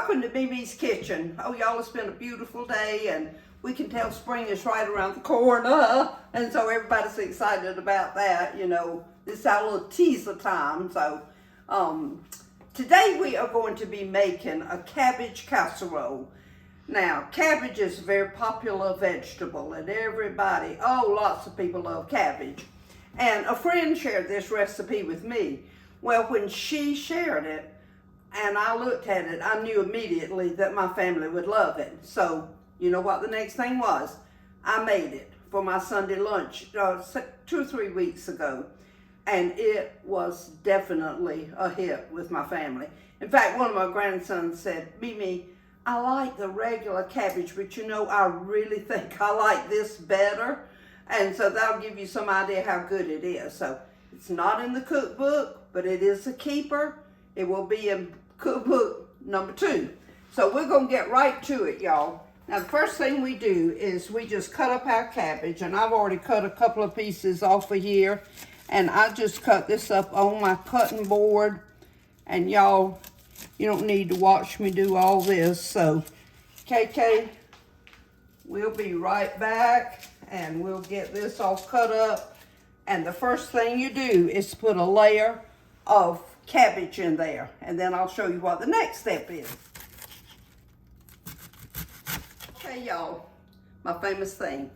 Welcome to MeMe's Kitchen. Oh, y'all, it's been a beautiful day, and we can tell spring is right around the corner, and so everybody's excited about that. You know, this is our little teaser time. So today we are going to be making a cabbage casserole. Now, cabbage is a very popular vegetable, and everybody, lots of people love cabbage. And a friend shared this recipe with me. Well, when she shared it, and I looked at it, I knew immediately that my family would love it. So, you know what the next thing was? I made it for my Sunday lunch 2 or 3 weeks ago. And it was definitely a hit with my family. In fact, one of my grandsons said, Mimi, I like the regular cabbage, but you know, I really think I like this better. And so that'll give you some idea how good it is. So it's not in the cookbook, but it is a keeper. It will be in cookbook number 2. So we're going to get right to it, y'all. Now, the first thing we do is we just cut up our cabbage. And I've already cut a couple of pieces off of here. And I just cut this up on my cutting board. And y'all, you don't need to watch me do all this. So, KK, we'll be right back. And we'll get this all cut up. And the first thing you do is put a layer of cabbage in there, and then I'll show you what the next step is. Okay, y'all, my famous thing.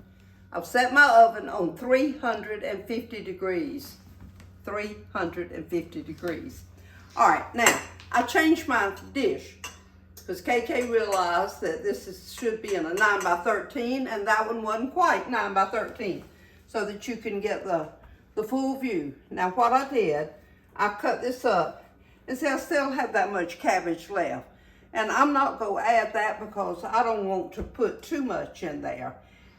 I've set my oven on 350 degrees. 350 degrees. All right, now, I changed my dish because KK realized that this should be in a 9 by 13, and that one wasn't quite 9 by 13, so that you can get the full view. Now, what I did, I cut this up, and see, I still have that much cabbage left. And I'm not going to add that because I don't want to put too much in there.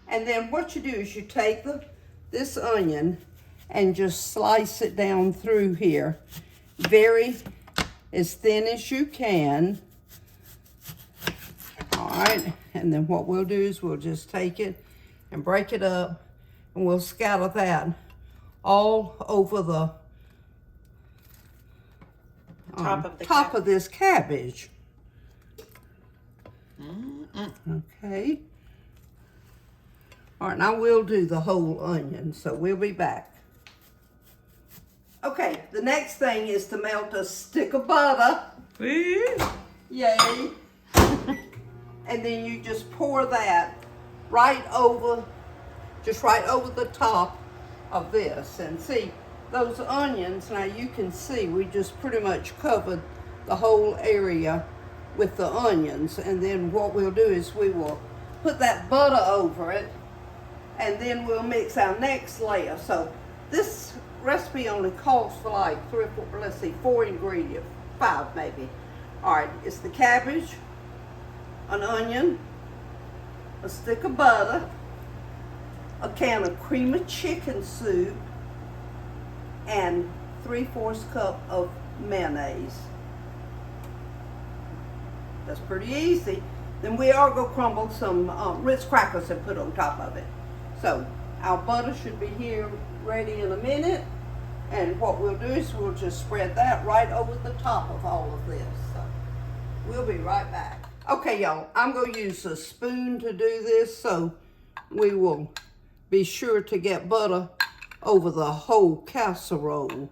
And then what you do is you take this onion and just slice it down through here, very as thin as you can. All right, and then what we'll do is we'll just take it and break it up, and we'll scatter that all over the top of this cabbage. Okay. All right, and I will do the whole onion, so we'll be back. Okay, the next thing is to melt a stick of butter. Yay. And then you just pour that right over the top of this. And see, those onions, now you can see we just pretty much covered the whole area with the onions. And then what we'll do is we will put that butter over it, and then we'll mix our next layer. So this recipe only calls for like 4 ingredients, 5 maybe. All right, it's the cabbage, an onion, a stick of butter, a can of cream of chicken soup, and 3/4 cup of mayonnaise. That's pretty easy. Then we are going to crumble some Ritz crackers and put on top of it. So our butter should be here ready in a minute. And what we'll do is we'll just spread that right over the top of all of this. So we'll be right back. Okay, y'all, I'm going to use a spoon to do this, so we will be sure to get butter over the whole casserole.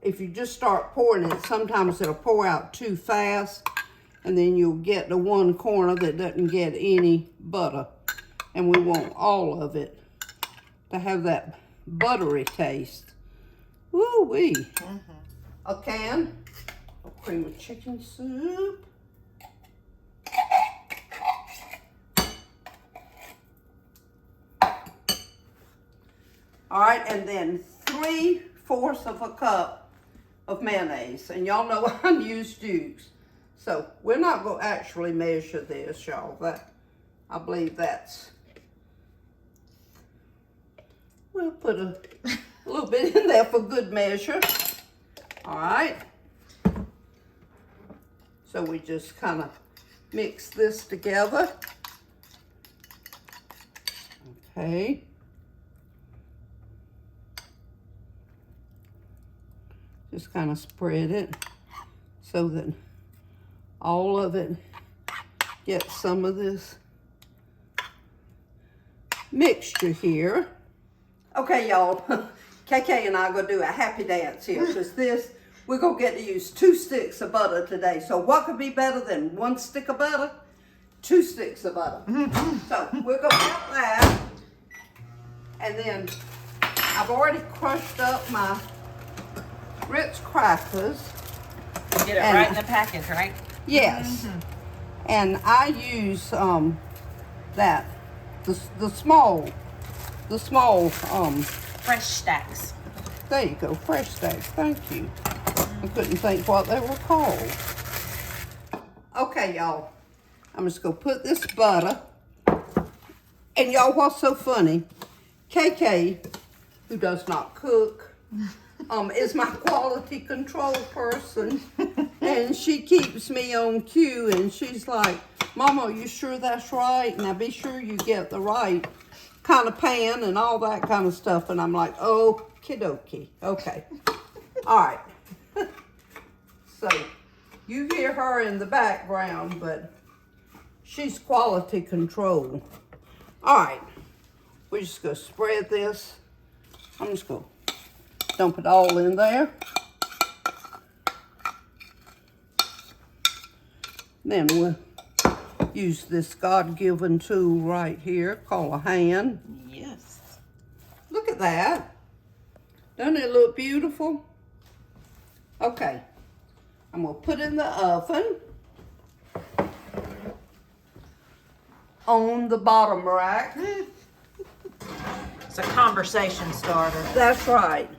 If you just start pouring it, sometimes it'll pour out too fast, and then you'll get the one corner that doesn't get any butter. And we want all of it to have that buttery taste. Woo-wee. A can of cream of chicken soup. All right, and then 3/4 of a cup of mayonnaise. And y'all know I use Duke's. So we're not going to actually measure this, y'all. I believe that's, we'll put a little bit in there for good measure. All right. So we just kind of mix this together. Okay. Just kind of spread it so that all of it. Get some of this mixture here. Okay, y'all, KK and I are gonna do a happy dance here, because we're gonna get to use 2 sticks of butter today. So what could be better than 1 stick of butter? 2 sticks of butter. So we're gonna have that. And then I've already crushed up my Ritz crackers. You get it right in the package, right? Yes. And I use the small Fresh stacks. there you go, fresh stacks, thank you. I couldn't think what they were called. Okay, y'all, I'm just gonna put this butter, and y'all, what's so funny, KK, who does not cook, is my quality control person, and she keeps me on cue, and she's like, Mama, are you sure that's right? Now be sure you get the right kind of pan and all that kind of stuff. And I'm like, okie dokie. Okay. All right. So you hear her in the background, but she's quality control. All right. We're just going to spread this. I'm just going to dump it all in there. Then we'll use this God-given tool right here called a hand. Yes. Look at that. Doesn't it look beautiful? Okay. I'm going to put it in the oven on the bottom rack. It's a conversation starter. That's right.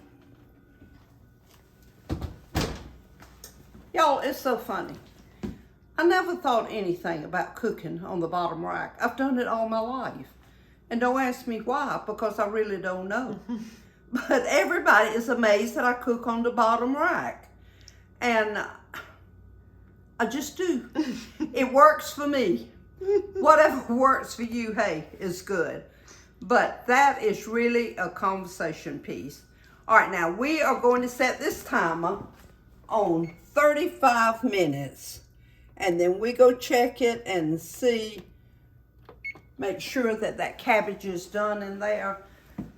Y'all, it's so funny. I never thought anything about cooking on the bottom rack. I've done it all my life. And don't ask me why, because I really don't know. But everybody is amazed that I cook on the bottom rack. And I just do. It works for me. Whatever works for you, hey, is good. But that is really a conversation piece. All right, now we are going to set this timer on 35 minutes. And then we go check it and see, make sure that that cabbage is done in there.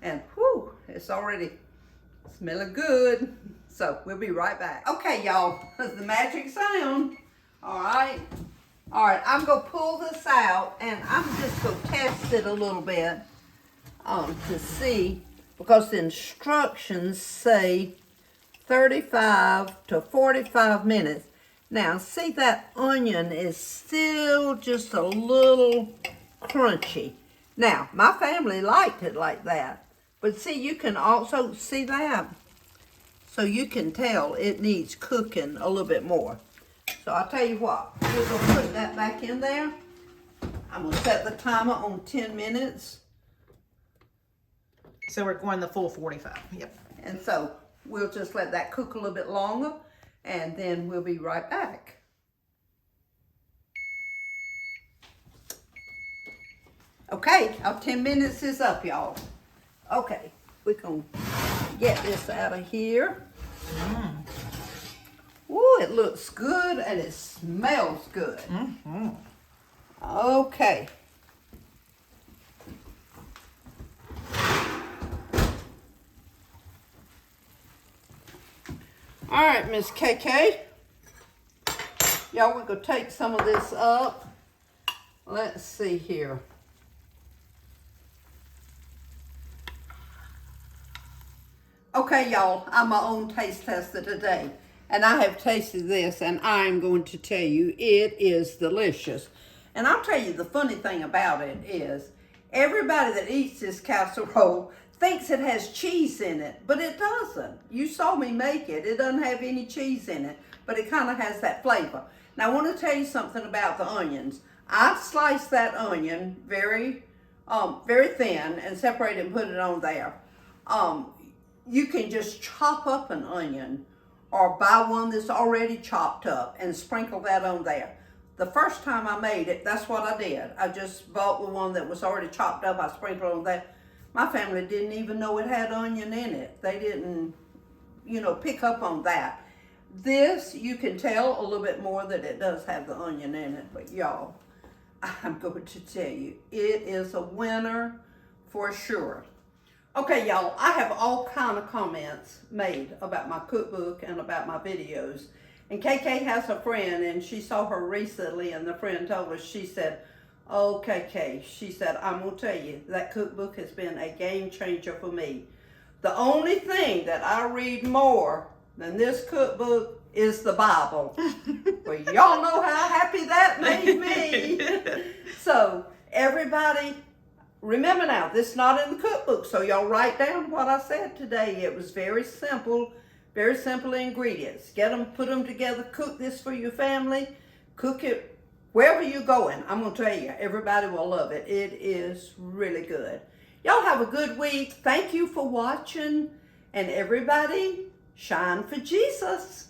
And whew, it's already smelling good. So we'll be right back. Okay, y'all, the magic sound. All right. All right, I'm gonna pull this out and I'm just gonna test it a little bit to see, because the instructions say 35 to 45 minutes. Now, see, that onion is still just a little crunchy. Now, my family liked it like that. But see, you can also see that. So you can tell it needs cooking a little bit more. So I'll tell you what, we're going to put that back in there. I'm going to set the timer on 10 minutes. So we're going the full 45. Yep. And so we'll just let that cook a little bit longer. And then we'll be right back. Okay, our 10 minutes is up, y'all. Okay, we're going to get this out of here. Ooh, it looks good and it smells good. Okay. All right, Miss KK. Y'all, we're going to take some of this up. Let's see here. Okay, y'all, I'm my own taste tester today. And I have tasted this, and I'm going to tell you, it is delicious. And I'll tell you, the funny thing about it is, everybody that eats this casserole thinks it has cheese in it, but it doesn't. You saw me make it. It doesn't have any cheese in it, but it kind of has that flavor. Now, I want to tell you something about the onions. I sliced that onion very thin and separate it and put it on there. You can just chop up an onion or buy one that's already chopped up and sprinkle that on there. The first time I made it, that's what I did. I just bought the one that was already chopped up. I sprinkled on that. My family didn't even know it had onion in it. They didn't, pick up on that. This, you can tell a little bit more that it does have the onion in it, but y'all, I'm going to tell you, it is a winner for sure. Okay, y'all, I have all kind of comments made about my cookbook and about my videos. And KK has a friend, and she saw her recently, and the friend told her, she said, oh, KK, she said, I'm going to tell you, that cookbook has been a game changer for me. The only thing that I read more than this cookbook is the Bible. Well, y'all know how happy that made me. So, everybody, remember now, this is not in the cookbook, so y'all write down what I said today. It was very simple ingredients. Get them, put them together, cook this for your family, cook it wherever you're going. I'm going to tell you, everybody will love it. It is really good. Y'all have a good week. Thank you for watching, and everybody, shine for Jesus.